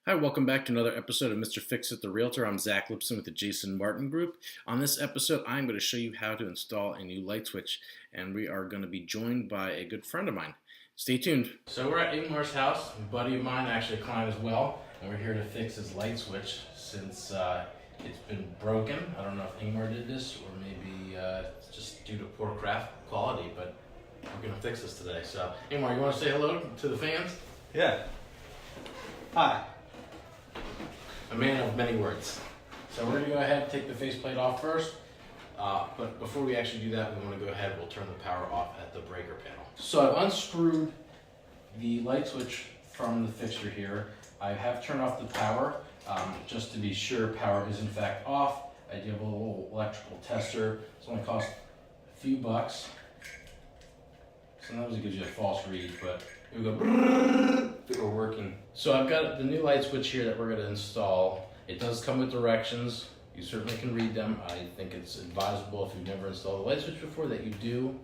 Hi, welcome back to another episode of Mr. Fix-It the Realtor. I'm Zach Lipson with the Jason Martin Group. On this episode, I'm going to show you how to install a new light switch, and we are going to be joined by a good friend of mine. Stay tuned. So we're at Ingmar's house. A buddy of mine, actually a client as well, and we're here to fix his light switch since it's been broken. I don't know if Ingmar did this or maybe it's just due to poor craft quality, but we're going to fix this today. So, Ingmar, you want to say hello to the fans? Yeah. Hi. A man of many words. So we're going to go ahead and take the faceplate off first. But before we actually do that, we want to go ahead and we'll turn the power off at the breaker panel. So I've unscrewed the light switch from the fixture here. I have turned off the power just to be sure power is in fact off. I do have a little electrical tester. It's only cost a few bucks. Sometimes it gives you a false read, but it will go if it were working. So I've got the new light switch here that we're going to install. It does come with directions. You certainly can read them. I think it's advisable if you've never installed a light switch before that you do.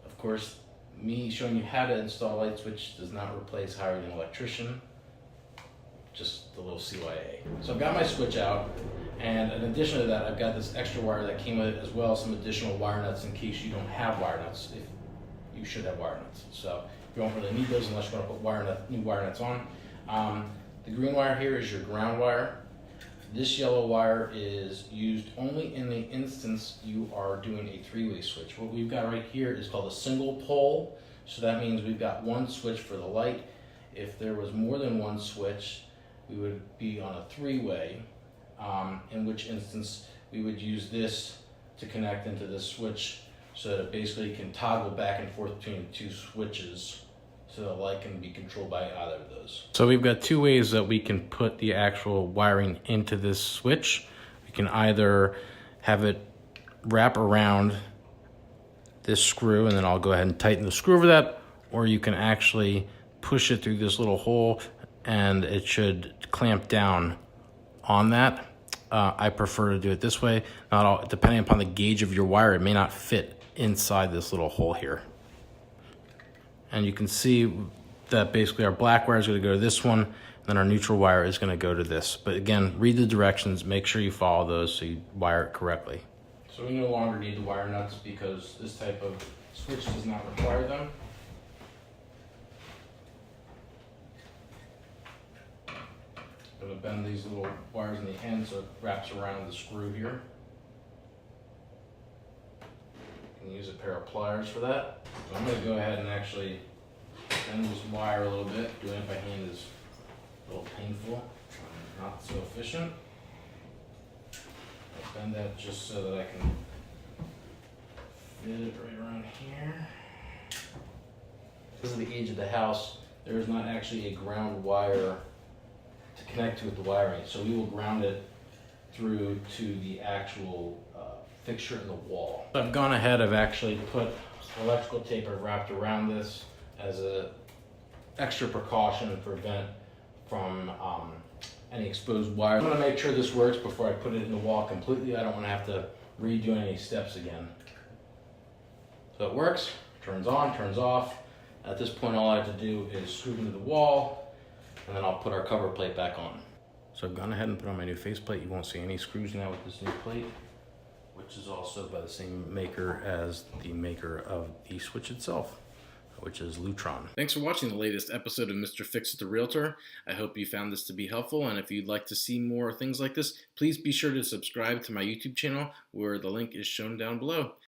Of course, me showing you how to install a light switch does not replace hiring an electrician. Just the little CYA. So I've got my switch out, and in addition to that, I've got this extra wire that came with it, as well as some additional wire nuts in case you don't have wire nuts. If you should have wire nuts. So you won't really need those unless you want to put new wire nuts on. The green wire here is your ground wire. This yellow wire is used only in the instance you are doing a three-way switch. What we've got right here is called a single pole. So that means we've got one switch for the light. If there was more than one switch, we would be on a three-way, in which instance we would use this to connect into this switch so that it basically can toggle back and forth between the two switches so the light can be controlled by either of those. So we've got two ways that we can put the actual wiring into this switch. We can either have it wrap around this screw, and then I'll go ahead and tighten the screw over that, or you can actually push it through this little hole and it should clamp down on that. I prefer to do it this way. Not all, depending upon the gauge of your wire, it may not fit inside this little hole here. And you can see that basically our black wire is going to go to this one, and then our neutral wire is going to go to this. But again, read the directions, make sure you follow those so you wire it correctly. So we no longer need the wire nuts because this type of switch does not require them. I'm going to bend these little wires in the end so it wraps around the screw here. You can use a pair of pliers for that. So I'm going to go ahead and actually bend this wire a little bit. Doing it by hand is a little painful, not so efficient. I'll bend that just so that I can fit it right around here. Because of the age of the house, there is not actually a ground wire to connect to with the wiring, so we will ground it through to the actual fixture in the wall. I've gone ahead, I've actually put electrical tape I've wrapped around this as a extra precaution to prevent from any exposed wire. I'm going to make sure this works before I put it in the wall completely. I don't want to have to redo any steps again. So it works, turns on, turns off. At this point, all I have to do is screw it into the wall, and then I'll put our cover plate back on. So I've gone ahead and put on my new faceplate. You won't see any screws now with this new plate, which is also by the same maker as the maker of the switch itself, which is Lutron. Thanks for watching the latest episode of Mr. Fix-It the Realtor. I hope you found this to be helpful, and if you'd like to see more things like this, please be sure to subscribe to my YouTube channel where the link is shown down below.